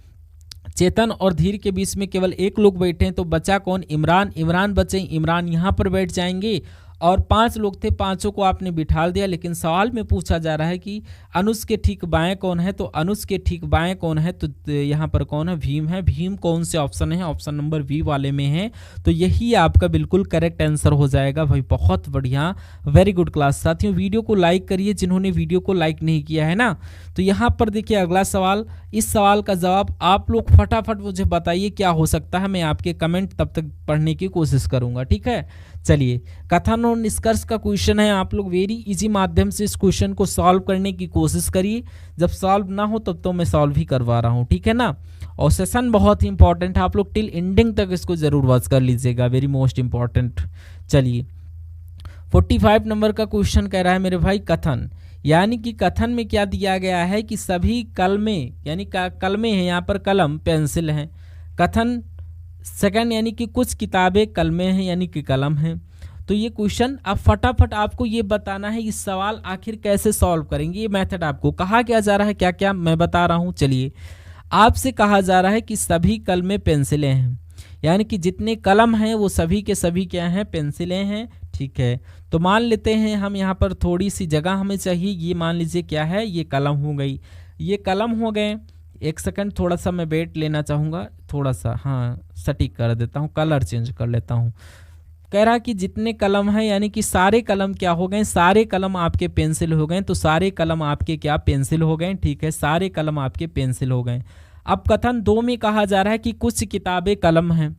चेतन और धीर के बीच में केवल एक लोग बैठे हैं, तो बचा कौन, इमरान बचे, इमरान यहाँ पर बैठ जाएंगे। और 5 लोग थे, 5 को आपने बिठा दिया। लेकिन सवाल में पूछा जा रहा है कि अनुज के ठीक बाएं कौन है, तो अनुज के ठीक बाएं कौन है, तो यहाँ पर कौन है, भीम है। भीम कौन से ऑप्शन है, ऑप्शन नंबर बी वाले में है। तो यही आपका बिल्कुल करेक्ट आंसर हो जाएगा भाई। बहुत बढ़िया, वेरी गुड क्लास। साथियों वीडियो को लाइक करिए जिन्होंने वीडियो को लाइक नहीं किया है ना। तो यहाँ पर देखिए अगला सवाल, इस सवाल का जवाब आप लोग फटाफट मुझे बताइए क्या हो सकता है। मैं आपके कमेंट तब तक पढ़ने की कोशिश करूँगा, ठीक है। चलिए, कथन और निष्कर्ष का क्वेश्चन है। आप लोग वेरी इजी माध्यम से इस क्वेश्चन को सॉल्व करने की कोशिश करिए। जब सॉल्व ना हो तब तो मैं सॉल्व ही करवा रहा हूँ, ठीक है ना। और सेशन बहुत ही इंपॉर्टेंट है, आप लोग टिल एंडिंग तक इसको जरूर वॉच कर लीजिएगा, वेरी मोस्ट इंपॉर्टेंट। चलिए 45 नंबर का क्वेश्चन कह रहा है मेरे भाई कथन, यानी कि कथन में क्या दिया गया है कि सभी कलमें, यानी कलमें हैं, यहाँ पर कलम पेंसिल हैं। कथन सेकंड, यानी कि कुछ किताबें कलमें हैं, यानी कि कलम हैं। तो ये क्वेश्चन अब फटाफट आपको ये बताना है इस सवाल आखिर कैसे सॉल्व करेंगे। ये मेथड आपको कहा क्या जा रहा है, क्या क्या मैं बता रहा हूँ। चलिए, आपसे कहा जा रहा है कि सभी कलमें पेंसिलें हैं, यानी कि जितने कलम हैं वो सभी के सभी क्या हैं, पेंसिलें हैं, ठीक है। तो मान लेते हैं हम यहाँ पर थोड़ी सी जगह हमें चाहिए, ये मान लीजिए क्या है, ये कलम हो गई, ये कलम हो गए। एक सेकंड, थोड़ा सा मैं वेट लेना चाहूँगा, थोड़ा सा, हाँ सटीक कर देता हूँ, कलर चेंज कर लेता हूँ। कह रहा कि जितने कलम हैं, यानी कि सारे कलम क्या हो गए, सारे कलम आपके पेंसिल हो गए। तो सारे कलम आपके क्या, पेंसिल हो गए, ठीक है, सारे कलम आपके पेंसिल हो गए। अब कथन 2 में कहा जा रहा है कि कुछ किताबें कलम हैं,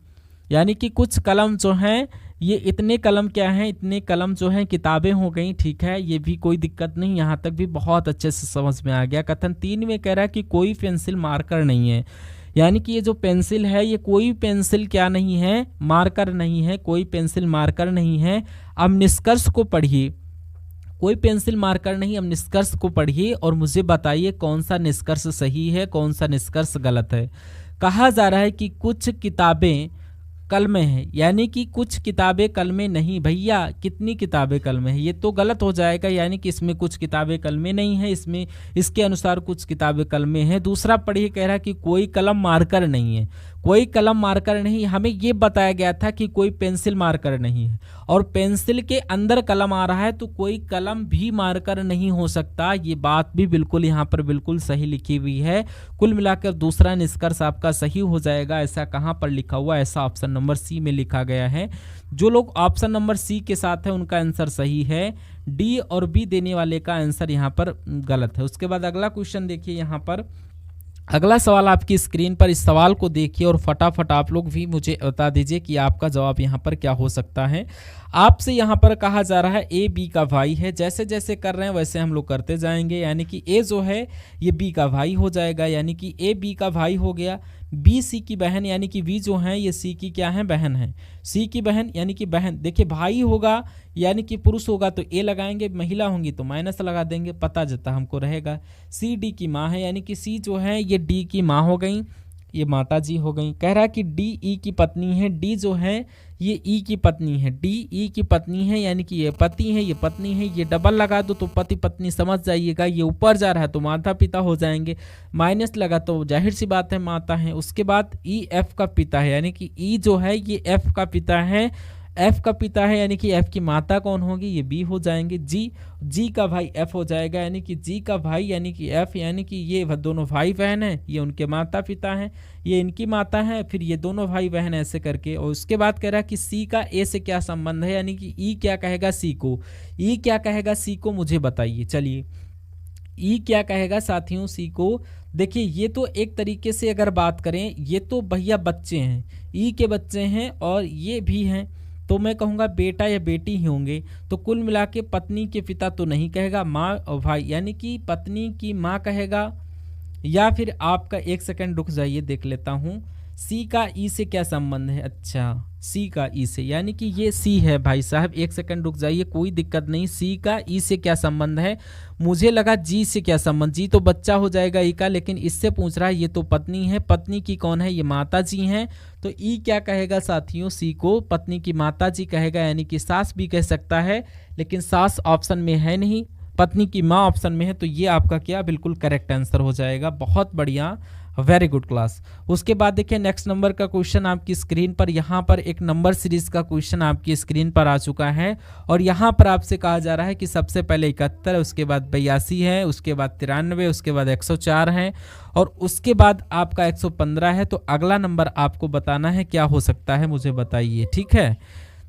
यानी कि कुछ कलम जो हैं, ये इतने कलम क्या हैं, इतने कलम जो हैं किताबें हो गई, ठीक है। ये भी कोई दिक्कत नहीं, यहाँ तक भी बहुत अच्छे से समझ में आ गया। कथन 3 में कह रहा है कि कोई पेंसिल मार्कर नहीं है, यानी कि ये जो पेंसिल है ये कोई पेंसिल क्या नहीं है, मार्कर नहीं है, कोई पेंसिल मार्कर नहीं है। अब निष्कर्ष को पढ़िए, कोई पेंसिल मार्कर नहीं, अब निष्कर्ष को पढ़िए और मुझे बताइए कौन सा निष्कर्ष सही है, कौन सा निष्कर्ष गलत है। कहा जा रहा है कि कुछ किताबें कलमें हैं, यानी कि कुछ किताबें कलमें नहीं। भैया कितनी किताबें कलमें हैं, ये तो गलत हो जाएगा, यानी कि इसमें कुछ किताबें कलमें नहीं हैं, इसमें इसके अनुसार कुछ किताबें कलमें हैं। दूसरा पढ़िए, कह रहा है कि कोई कलम मार्कर नहीं है, कोई कलम मार्कर नहीं। हमें ये बताया गया था कि कोई पेंसिल मार्कर नहीं है, और पेंसिल के अंदर कलम आ रहा है तो कोई कलम भी मार्कर नहीं हो सकता। ये बात भी बिल्कुल यहाँ पर बिल्कुल सही लिखी हुई है। कुल मिलाकर दूसरा निष्कर्ष आपका सही हो जाएगा। ऐसा कहाँ पर लिखा हुआ है, ऐसा ऑप्शन नंबर सी में लिखा गया है। जो लोग ऑप्शन नंबर सी के साथ है उनका आंसर सही है, डी और बी देने वाले का आंसर यहाँ पर गलत है। उसके बाद अगला क्वेश्चन देखिए, यहाँ पर अगला सवाल आपकी स्क्रीन पर, इस सवाल को देखिए और फटाफट आप लोग भी मुझे बता दीजिए कि आपका जवाब यहाँ पर क्या हो सकता है। आपसे यहाँ पर कहा जा रहा है ए बी का भाई है, जैसे जैसे कर रहे हैं वैसे हम लोग करते जाएंगे, यानी कि ए जो है ये बी का भाई हो जाएगा, यानी कि ए बी का भाई हो गया। बी सी की बहन, यानी कि वी जो है ये सी की क्या है, बहन है। सी की बहन यानी कि बहन, देखिए भाई होगा यानी कि पुरुष होगा तो ए लगाएंगे, महिला होंगी तो माइनस लगा देंगे, पता जता हमको रहेगा। सी डी की माँ है, यानी कि सी जो है ये डी की माँ हो गई, ये माता जी हो गई। कह रहा है कि डी ई की पत्नी है, डी जो है ये ई की पत्नी है, डी ई की पत्नी है, यानी कि ये पति है, ये पत्नी है। ये डबल लगा दो तो पति पत्नी समझ जाइएगा, ये ऊपर जा रहा है तो माता पिता हो जाएंगे, माइनस लगा तो जाहिर सी बात है माता है। उसके बाद ई एफ का पिता है, यानी कि ई जो है ये एफ का पिता है, एफ का पिता है, यानी कि एफ की माता कौन होगी, ये बी हो जाएंगे। जी का भाई एफ हो जाएगा, यानी कि जी का भाई यानी कि एफ, यानी कि ये दोनों भाई बहन हैं, ये उनके माता पिता हैं, ये इनकी माता है, फिर ये दोनों भाई बहन ऐसे करके। और उसके बाद कह रहा है कि सी का ए से क्या संबंध है, यानी कि ई क्या कहेगा सी को, ई क्या कहेगा सी को, मुझे बताइए। चलिए ई क्या कहेगा साथियों सी को। देखिए ये तो एक तरीके से अगर बात करें, ये तो भैया बच्चे हैं, ई के बच्चे हैं और ये भी हैं, तो मैं कहूँगा बेटा या बेटी ही होंगे। तो कुल मिला के पत्नी के पिता तो नहीं कहेगा, माँ और भाई, यानी कि पत्नी की माँ कहेगा, या फिर आपका, एक सेकंड रुक जाइए देख लेता हूँ, सी का ई से क्या संबंध है। अच्छा सी का ई से, यानी कि ये सी है भाई साहब, एक सेकंड रुक जाइए, कोई दिक्कत नहीं। सी का ई से क्या संबंध है, मुझे लगा जी से क्या संबंध, जी तो बच्चा हो जाएगा ई का, लेकिन इससे पूछ रहा है, ये तो पत्नी है, पत्नी की कौन है, ये माता जी हैं। तो ई क्या कहेगा साथियों, सी को पत्नी की माता जी कहेगा, यानी कि सास भी कह सकता है, लेकिन सास ऑप्शन में है नहीं, पत्नी की माँ ऑप्शन में है, तो ये आपका क्या बिल्कुल करेक्ट आंसर हो जाएगा। बहुत बढ़िया, वेरी गुड क्लास। उसके बाद देखिए नेक्स्ट नंबर का क्वेश्चन आपकी स्क्रीन पर, यहाँ पर एक नंबर सीरीज का क्वेश्चन आपकी स्क्रीन पर आ चुका है, और यहाँ पर आपसे कहा जा रहा है कि सबसे पहले 71 है, उसके बाद 82 है, उसके बाद 93, उसके बाद 104 है, और उसके बाद आपका 115 है। तो अगला नंबर आपको बताना है क्या हो सकता है, मुझे बताइए, ठीक है।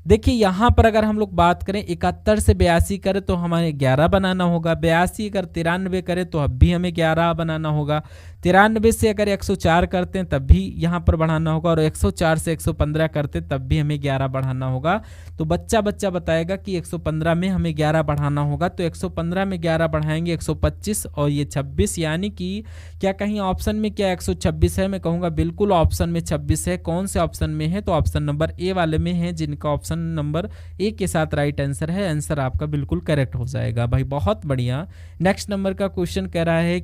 देखिए यहाँ पर अगर हम लोग बात करें 71 से 82 करें तो हमें 11 बनाना होगा, 82 अगर 93 करें तो अब भी हमें 11 बनाना होगा, 93 से अगर 104 करते हैं तब भी यहाँ पर बढ़ाना होगा, और 104 से 115 करते तब भी हमें 11 बढ़ाना होगा। तो बच्चा बताएगा कि 115 में हमें 11 बढ़ाना होगा, तो 115 में 11 बढ़ाएंगे 125 और ये 26, यानी कि क्या कहीं ऑप्शन में क्या 126 है? मैं कहूँगा बिल्कुल ऑप्शन में 26 है। कौन से ऑप्शन में है? तो ऑप्शन नंबर ए वाले में है, जिनका ऑप्शन नंबर ए के साथ राइट आंसर है। आंसर आपका बिल्कुल करेक्ट हो जाएगा भाई, बहुत बढ़िया। नेक्स्ट नंबर का क्वेश्चन कह रहा है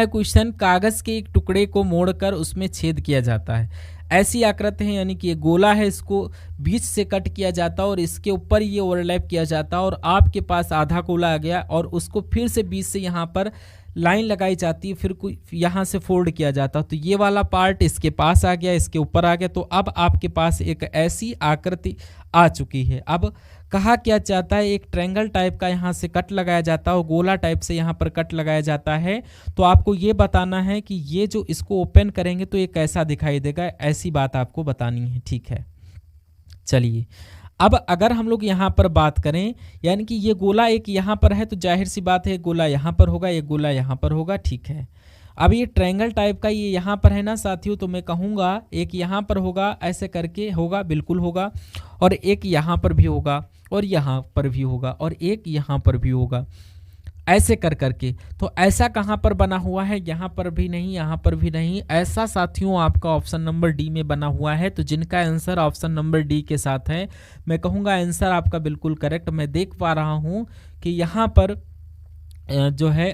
क्वेश्चन, कागज के एक टुकड़े को मोड़कर उसमें छेद किया जाता है। ऐसी आकृति है, यानी कि ये गोला है, इसको बीच से कट किया जाता है और इसके ऊपर ये ओवरलैप किया जाता है, और आपके पास आधा गोला आ गया और उसको फिर से बीच से यहाँ पर लाइन लगाई जाती है, फिर यहाँ से फोल्ड किया जाता है। तो ये वाला पार्ट इसके पास आ गया, इसके ऊपर आ गया, तो अब आपके पास एक ऐसी आकृति आ चुकी है। अब कहा क्या चाहता है, एक ट्रायंगल टाइप का यहाँ से कट लगाया जाता है और गोला टाइप से यहाँ पर कट लगाया जाता है। तो आपको ये बताना है कि ये जो इसको ओपन करेंगे तो ये कैसा दिखाई देगा, ऐसी बात आपको बतानी है। ठीक है, चलिए अब अगर हम लोग यहाँ पर बात करें, यानी कि ये गोला एक यहाँ पर है, तो जाहिर सी बात है गोला यहाँ पर होगा, ये गोला यहाँ पर होगा। ठीक है, अब ये ट्रायंगल टाइप का ये यहाँ पर है ना साथियों, तो मैं कहूँगा एक यहाँ पर होगा, ऐसे करके होगा, बिल्कुल होगा, और एक यहाँ पर भी होगा, और यहाँ पर भी होगा, और एक यहाँ पर भी होगा, ऐसे कर करके। तो ऐसा कहाँ पर बना हुआ है? यहाँ पर भी नहीं, यहाँ पर भी नहीं, ऐसा साथियों आपका ऑप्शन नंबर डी में बना हुआ है। तो जिनका आंसर ऑप्शन नंबर डी के साथ है, मैं कहूँगा आंसर आपका बिल्कुल करेक्ट। मैं देख पा रहा हूँ कि यहाँ पर जो है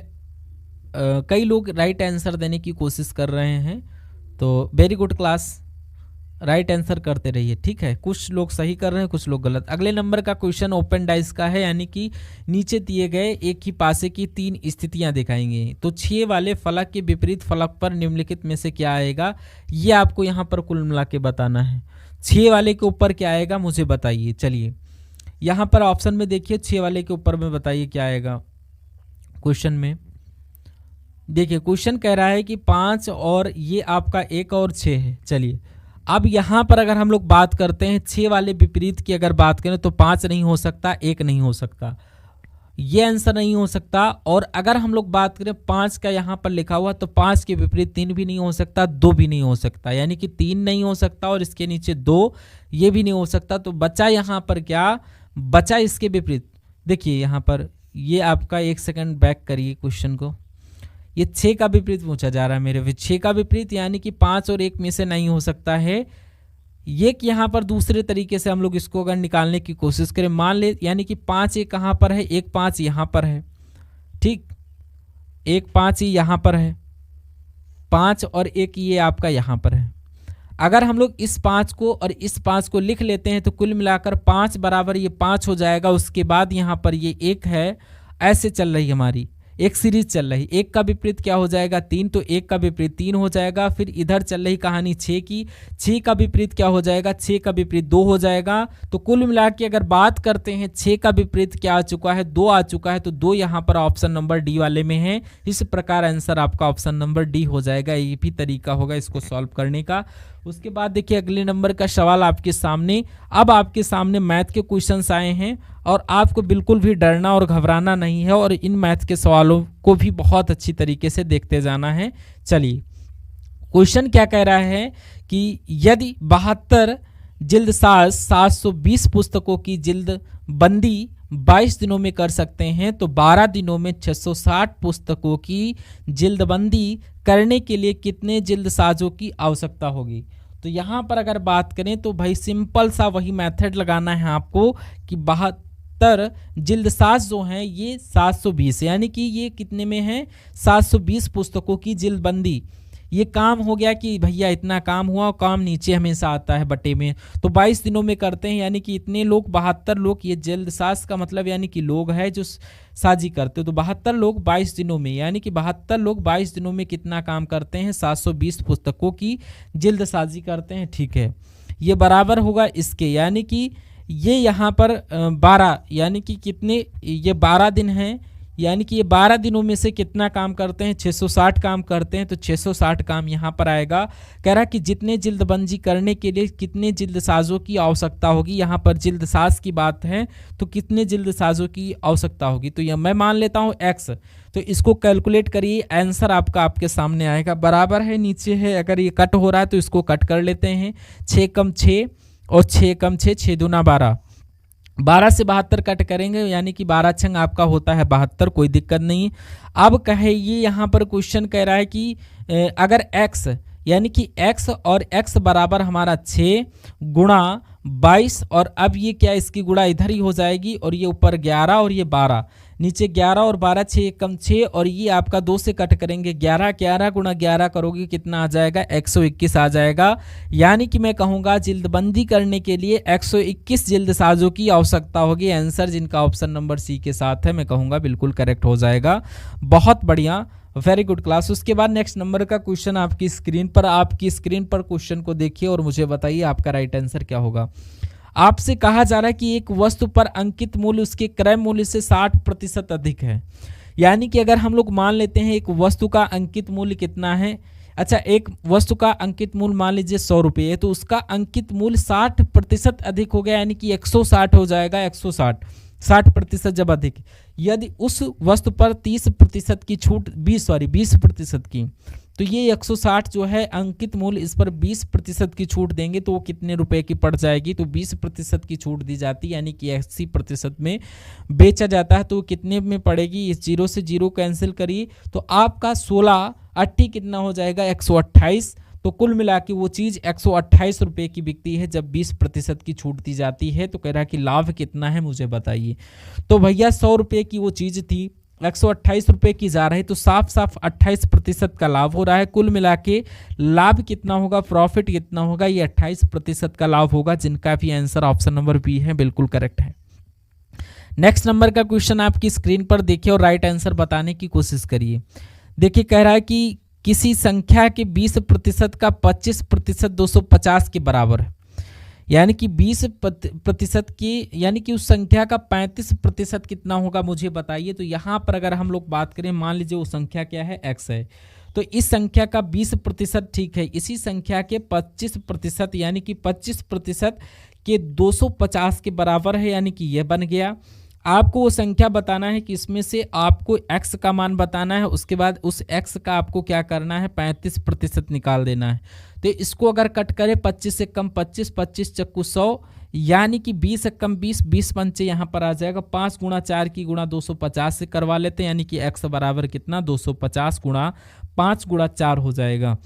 कई लोग राइट आंसर देने की कोशिश कर रहे हैं, तो very good class, right answer करते रहिए। ठीक है, कुछ लोग सही कर रहे हैं, कुछ लोग गलत। अगले नंबर का क्वेश्चन ओपन डाइस का है, यानी कि नीचे दिए गए एक ही पासे की 3 स्थितियां दिखाएंगे। तो 6 वाले फलक के विपरीत फलक पर निम्नलिखित में से क्या आएगा, ये आपको यहाँ पर कुल मिला के बताना है। 6 वाले के ऊपर क्या आएगा मुझे बताइए। चलिए यहाँ पर ऑप्शन में देखिए, 6 वाले के ऊपर में बताइए क्या आएगा क्वेश्चन में। देखिए क्वेश्चन कह रहा है कि 5 और ये आपका 1 और 6 है। चलिए अब यहाँ पर अगर हम लोग बात करते हैं 6 वाले विपरीत की अगर बात करें तो 5 नहीं हो सकता, 1 नहीं हो सकता, ये आंसर नहीं हो सकता। और अगर हम लोग बात करें 5 का यहाँ पर लिखा हुआ, तो 5 के विपरीत 3 भी नहीं हो सकता, 2 भी नहीं हो सकता, यानी कि 3 नहीं हो सकता और इसके नीचे 2 ये भी नहीं हो सकता। तो बचा यहाँ पर क्या बचा इसके विपरीत। देखिए यहाँ पर ये आपका 1 सेकंड बैक करिए क्वेश्चन को, ये 6 का विपरीत पूछा जा रहा है मेरे, 6 का विपरीत यानी कि 5 और 1 में से नहीं हो सकता है। ये कि यहाँ पर दूसरे तरीके से हम लोग इसको अगर निकालने की कोशिश करें, मान ले यानी कि 5 1 कहाँ पर है, 1 5 यहाँ पर है, ठीक, 1 5 ही यहाँ पर है, 5 और 1 ये आपका यहाँ पर है। अगर हम लोग इस 5 को और इस 5 को लिख लेते हैं तो कुल मिलाकर 5 बराबर ये 5 हो जाएगा। उसके बाद यहाँ पर ये 1 है, ऐसे चल रही हमारी एक सीरीज चल रही। 1 का विपरीत क्या हो जाएगा 3, तो 1 का विपरीत 3 हो जाएगा। फिर इधर चल रही कहानी 6 की, 6 का विपरीत क्या हो जाएगा, 6 का विपरीत 2 हो जाएगा। तो कुल मिला के अगर बात करते हैं 6 का विपरीत क्या आ चुका है, 2 आ चुका है, तो 2 यहाँ पर ऑप्शन नंबर डी वाले में है। इस प्रकार आंसर आपका ऑप्शन नंबर डी हो जाएगा। ये भी तरीका होगा इसको सॉल्व करने का। उसके बाद देखिए अगले नंबर का सवाल आपके सामने। अब आपके सामने मैथ के क्वेश्चंस आए हैं और आपको बिल्कुल भी डरना और घबराना नहीं है, और इन मैथ के सवालों को भी बहुत अच्छी तरीके से देखते जाना है। चलिए क्वेश्चन क्या कह रहा है कि यदि 72 जिल्दसाज 720 पुस्तकों की जिल्द बंदी 22 दिनों में कर सकते हैं, तो 12 दिनों में 660 पुस्तकों की जिल्दबंदी करने के लिए कितने जिल्दसाजों की आवश्यकता होगी। तो यहाँ पर अगर बात करें तो भाई सिंपल सा वही मेथड लगाना है आपको कि 72 जिल्दसाज जो हैं ये 720, यानी कि ये कितने में है 720 पुस्तकों की जिल्दबंदी। ये काम हो गया कि भैया इतना काम हुआ, काम नीचे हमेशा आता है बटे में, तो 22 दिनों में करते हैं, यानी कि इतने लोग 72 लोग, ये जल्दसाज का मतलब यानी कि लोग है जो साजी करते हो। तो 72 लोग 22 दिनों में, यानी कि 72 लोग 22 दिनों में कितना काम करते हैं 720 पुस्तकों की जल्दसाजी करते हैं। ठीक है, ये बराबर होगा इसके, यानी कि ये यहाँ पर 12, यानी कि कितने, ये 12 दिन हैं, यानी कि ये 12 दिनों में से कितना काम करते हैं, 660 काम करते हैं, तो 660 काम यहाँ पर आएगा। कह रहा है कि जितने जल्दबाजी करने के लिए कितने जल्दसाजों की आवश्यकता होगी, यहाँ पर जल्दसाज की बात है तो कितने जल्दसाजों की आवश्यकता होगी, तो यह मैं मान लेता हूँ x, तो इसको कैलकुलेट करिए, आंसर आपका आपके सामने आएगा, बराबर है नीचे है, अगर ये कट हो रहा है तो इसको कट कर लेते हैं, 6 कम 6 और 6 कम 6, 6 दूना 12, 12 से 72 कट करेंगे, यानी कि 12 छंग आपका होता है 72, कोई दिक्कत नहीं। अब कहे ये यहाँ पर क्वेश्चन कह रहा है कि अगर x यानी कि x और x बराबर हमारा 6 गुणा 22, और अब ये क्या इसकी गुणा इधर ही हो जाएगी, और ये ऊपर 11 और ये 12, नीचे 11 और 12, 6 कम 6, और ये आपका 2 से कट करेंगे, 11 11 गुणा 11 करोगे कितना आ जाएगा, 121 आ जाएगा। यानी कि मैं कहूँगा जल्दबंदी करने के लिए 121 जल्दसाजों की आवश्यकता होगी। आंसर जिनका ऑप्शन नंबर सी के साथ है, मैं कहूँगा बिल्कुल करेक्ट हो जाएगा। बहुत बढ़िया, वेरी गुड क्लास। उसके बाद नेक्स्ट नंबर का क्वेश्चन आपकी स्क्रीन पर क्वेश्चन को देखिए और मुझे बताइए आपका राइट आंसर क्या होगा। आपसे कहा जा रहा है कि एक वस्तु पर अंकित मूल्य उसके क्रय मूल्य से 60% अधिक है। यानी कि अगर हम लोग मान लेते हैं एक वस्तु का अंकित मूल्य कितना है, अच्छा एक वस्तु का अंकित मूल्य मान लीजिए 100 रुपये है, तो उसका अंकित मूल्य 60% अधिक हो गया, यानी कि 160 हो जाएगा, 160, 60% जब अधिक, यदि उस वस्तु पर 30% की छूट 20% की, तो ये 160 जो है अंकित मूल्य, इस पर 20% की छूट देंगे तो वो कितने रुपए की पड़ जाएगी, तो 20% की छूट दी जाती है, यानी कि 80% में बेचा जाता है, तो कितने में पड़ेगी, इस 0 से 0 कैंसिल करिए, तो आपका 16 80 कितना हो जाएगा, 128। तो कुल मिला के वो चीज़ 128 रुपये की बिकती है जब 20% की छूट दी जाती है। तो कह रहा है कि लाभ कितना है मुझे बताइए। तो भैया 100 रुपये की वो चीज़ थी, 128 रुपये की जा रही, तो साफ साफ 28% का लाभ हो रहा है। कुल मिला के लाभ कितना होगा, प्रॉफिट कितना होगा, ये 28% का लाभ होगा, जिनका भी आंसर ऑप्शन नंबर बी है बिल्कुल करेक्ट है। नेक्स्ट नंबर का क्वेश्चन आपकी स्क्रीन पर देखिए और राइट आंसर बताने की कोशिश करिए। देखिए कह रहा है कि किसी संख्या के 20% का 25% 250 के बराबर है, यानी कि 20% की, यानी कि उस संख्या का 35% कितना होगा मुझे बताइए। तो यहाँ पर अगर हम लोग बात करें, मान लीजिए वो संख्या क्या है, x है, तो इस संख्या का 20% ठीक है, इसी संख्या के 25% यानी कि 25% के 250 के बराबर है, यानी कि यह बन गया। आपको वो संख्या बताना है कि इसमें से आपको x का मान बताना है, उसके बाद उस x का आपको क्या करना है, 35% निकाल देना है। तो इसको अगर कट करें 25 से कम 25, 25 चक्कू 100, यानी कि 20 से कम 20, 20 पंचे यहाँ पर आ जाएगा, 5 गुणा 4 की गुणा 250 से करवा लेते हैं, यानी कि x बराबर कितना, 250 गुणा 5 गुणा 4 हो जाएगा।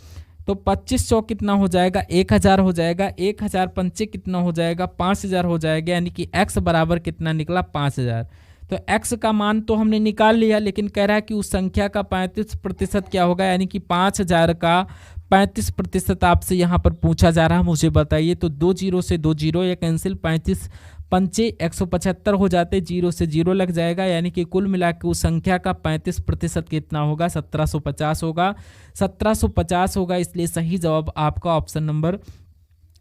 तो 2500 कितना हो जाएगा, 1000 हो जाएगा, 1000 पंचे कितना हो जाएगा, 5000 हो जाएगा, यानी कि x बराबर कितना निकला, 5000। तो x का मान तो हमने निकाल लिया, लेकिन कह रहा है कि उस संख्या का 35% क्या होगा, यानी कि 5000 का 35% आपसे यहाँ पर पूछा जा रहा है, मुझे बताइए। तो 2 0 से 2 0 या कैंसिल, 35 पंचे 175 हो जाते, 0 से 0 लग जाएगा, यानी कि कुल मिला के उस संख्या का 35% कितना होगा, 1750 होगा, 1750 होगा, इसलिए सही जवाब आपका ऑप्शन नंबर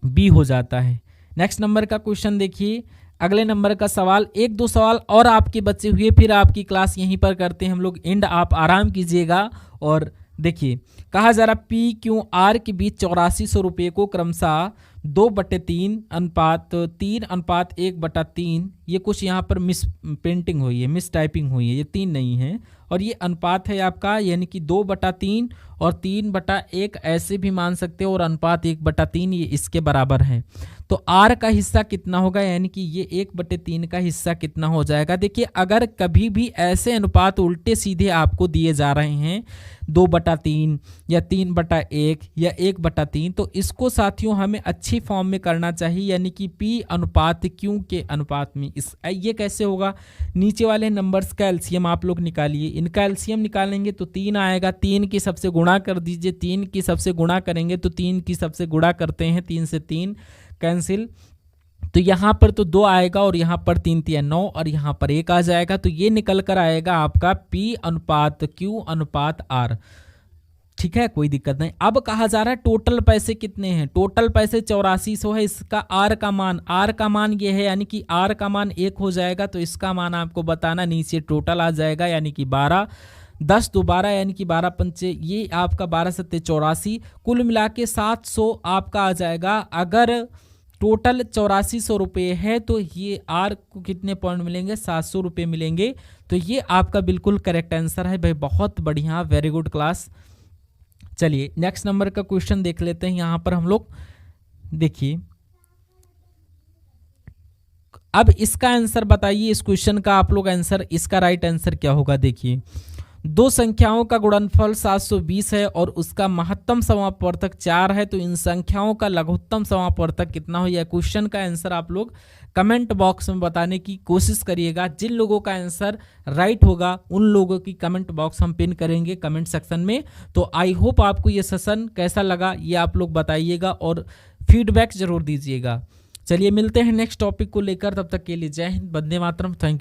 बी हो जाता है। नेक्स्ट नंबर का क्वेश्चन देखिए, अगले नंबर का सवाल, 1-2 सवाल और आपके बचे हुए, फिर आपकी क्लास यहीं पर करते हैं हम लोग एंड, आप आराम कीजिएगा। और देखिए कहा जा रहा पी क्यू आर के बीच 8400 रुपये को क्रमशः 2/3 अनुपात 3 अनुपात 1/3, ये कुछ यहाँ पर मिस प्रिंटिंग हुई है, मिस टाइपिंग हुई है, ये 3 नहीं है, और ये अनुपात है आपका, यानी कि 2/3 और 3/1 ऐसे भी मान सकते हो, और अनुपात 1/3 ये इसके बराबर है। तो आर का हिस्सा कितना होगा, यानी कि ये 1/3 का हिस्सा कितना हो जाएगा। देखिए अगर कभी भी ऐसे अनुपात उल्टे सीधे आपको दिए जा रहे हैं, 2/3 या 3/1 या 1/3, तो इसको साथियों हमें अच्छी फॉर्म में करना चाहिए, यानी कि P अनुपात Q के अनुपात में। ये कैसे होगा, नीचे वाले नंबर्स का एलसीएम आप लोग निकालिए, इनका एलसीएम निकालेंगे तो 3 आएगा, 3 की सबसे गुणा कर दीजिए, 3 की सबसे गुणा करेंगे तो 3 की सबसे गुणा करते हैं, 3 से 3 कैंसिल, तो यहाँ पर तो 2 आएगा, और यहाँ पर 3 3 9, और यहाँ पर 1 आ जाएगा, तो ये निकल कर आएगा आपका P अनुपात Q अनुपात R। ठीक है, कोई दिक्कत नहीं। अब कहा जा रहा है टोटल पैसे कितने हैं, टोटल पैसे 8400 है। इसका आर का मान ये है, यानी कि आर का मान 1 हो जाएगा तो इसका मान आपको बताना, नीचे टोटल आ जाएगा यानी कि 12, 10 दो 12 यानी कि 12 पंचे ये आपका 12 सत्ते 84, कुल मिला के 700 आपका आ जाएगा। अगर टोटल 8400 रुपये है तो ये आर को कितने पॉइंट मिलेंगे, 700 रुपये मिलेंगे। तो ये आपका बिल्कुल करेक्ट आंसर है भाई, बहुत बढ़िया, वेरी गुड क्लास। चलिए नेक्स्ट नंबर का क्वेश्चन देख लेते हैं। यहां पर हम लोग देखिए, अब इसका आंसर बताइए, इस क्वेश्चन का आप लोग आंसर, इसका राइट आंसर क्या होगा। देखिए, दो संख्याओं का गुणनफल 720 है और उसका महत्तम समापवर्तक 4 है, तो इन संख्याओं का लघुत्तम समापवर्तक कितना हो। यह क्वेश्चन का आंसर आप लोग कमेंट बॉक्स में बताने की कोशिश करिएगा। जिन लोगों का आंसर राइट होगा उन लोगों की कमेंट बॉक्स हम पिन करेंगे कमेंट सेक्शन में। तो आई होप आपको ये सेशन कैसा लगा ये आप लोग बताइएगा और फीडबैक जरूर दीजिएगा। चलिए मिलते हैं नेक्स्ट टॉपिक को लेकर, तब तक के लिए जय हिंद, वंदे मातरम, थैंक यू।